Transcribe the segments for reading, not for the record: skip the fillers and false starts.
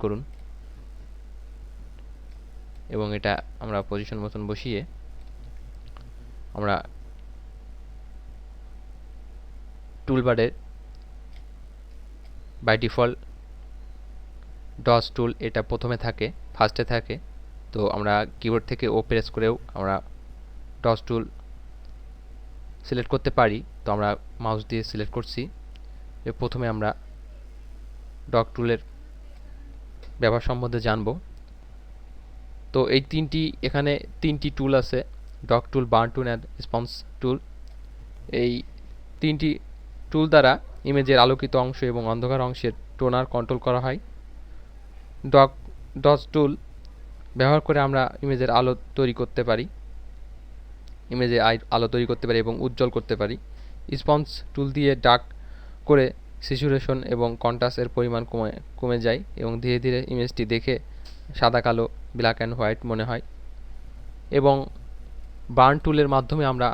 করুন এবং এটা আমরা পজিশন মতন বসিয়ে আমরা টুলবারের বাই ডিফল্ট ডস টুল এটা প্রথমে থাকে, ফার্স্টে থাকে। তো আমরা কিবোর্ড থেকে ও প্রেস করেও আমরা ডস টুল সিলেক্ট করতে পারি। তো আমরা মাউস দিয়ে সিলেক্ট করছি। প্রথমে আমরা ডগ টুলের ব্যবহার সম্বন্ধে জানব। তো এই এখানে তিনটি টুল আছে, dodge tool, burn tool and response tool. এই তিনটি টুল দ্বারা ইমেজের আলোকিত অংশ এবং অন্ধকার অংশের টোনার কন্ট্রোল করা হয়। ডস টুল ব্যবহার করে আমরা ইমেজের আলো তৈরি করতে পারি, এবং উজ্জ্বল করতে পারি। রেসপন্স টুল দিয়ে ডার্ক করে স্যাচুরেশন এবং কন্ট্রাস্টের পরিমাণ কমে যায় এবং ধীরে ধীরে ইমেজটি দেখে সাদা কালো, ব্ল্যাক অ্যান্ড হোয়াইট মনে হয়। এবং বার্ন টুলের মাধ্যমে আমরা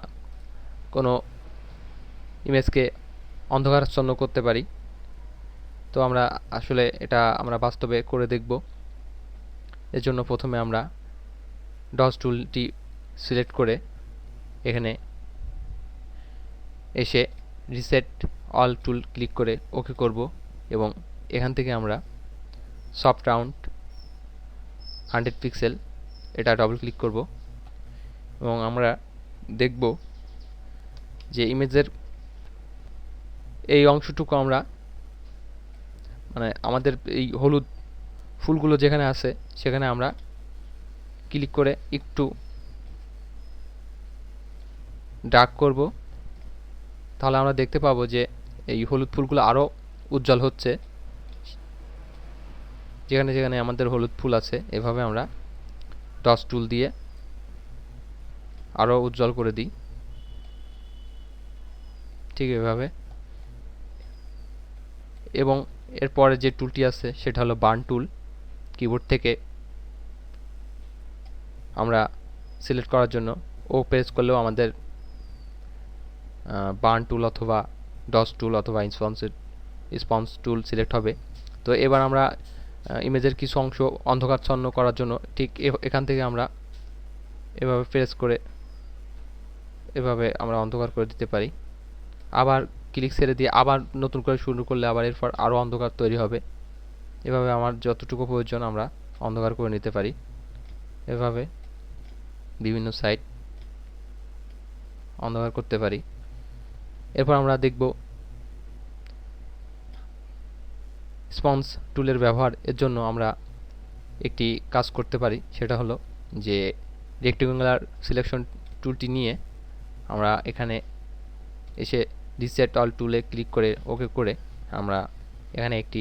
কোনো ইমেজকে অন্ধকারাচ্ছন্ন করতে পারি। তো আমরা আসলে এটা আমরা বাস্তবে করে দেখব। এর জন্য প্রথমে আমরা ডস টুলটি সিলেক্ট করে এখানে এসে রিসেট অল টুল ক্লিক করে ওকে করব এবং এখান থেকে আমরা সফট রাউন্ড 100 পিক্সেল এটা ডবল ক্লিক করব এবং আমরা দেখব যে ইমেজের এই অংশটুকু আমরা আমাদের এই হলুদ ফুলগুলো যেখানে আছে সেখানে আমরা ক্লিক করে একটু ডার্ক করব। তাহলে আমরা দেখতে পাবো যে এই হলুদ ফুলগুলো আরও উজ্জ্বল হচ্ছে। যেখানে যেখানে আমাদের হলুদ ফুল আছে এভাবে আমরা ডস টুল দিয়ে আরও উজ্জ্বল করে দিই, ঠিক এভাবে। এবং এরপরে যে টুলটি আছে সেটা হলো বার্ন টুল। কিবোর্ড থেকে আমরা সিলেক্ট করার জন্য ও প্রেস করলেও আমাদের বার্ন টুল অথবা ডস টুল অথবা রেসপন্স টুল সিলেক্ট হবে। তো এবার আমরা ইমেজের কিছু অংশ অন্ধকারাচ্ছন্ন করার জন্য ঠিক এখান থেকে আমরা এভাবে প্রেস করে এভাবে আমরা অন্ধকার করে দিতে পারি। আবার ক্লিক ছেড়ে দিয়ে আবার নতুন করে শুরু করলে আবার এরপর আরও অন্ধকার তৈরি হবে। এভাবে আমার যতটুকু প্রয়োজন আমরা অন্ধকার করে নিতে পারি। এভাবে বিভিন্ন সাইড অন্ধকার করতে পারি। এরপর আমরা দেখব রেসপন্স টুলের ব্যবহার। এর জন্য আমরা একটি কাজ করতে পারি, সেটা হলো যে রেক্টেঙ্গুলার সিলেকশন টুলটি নিয়ে আমরা এখানে এসে রিসেট অল টুলে ক্লিক করে ওকে করে আমরা এখানে একটি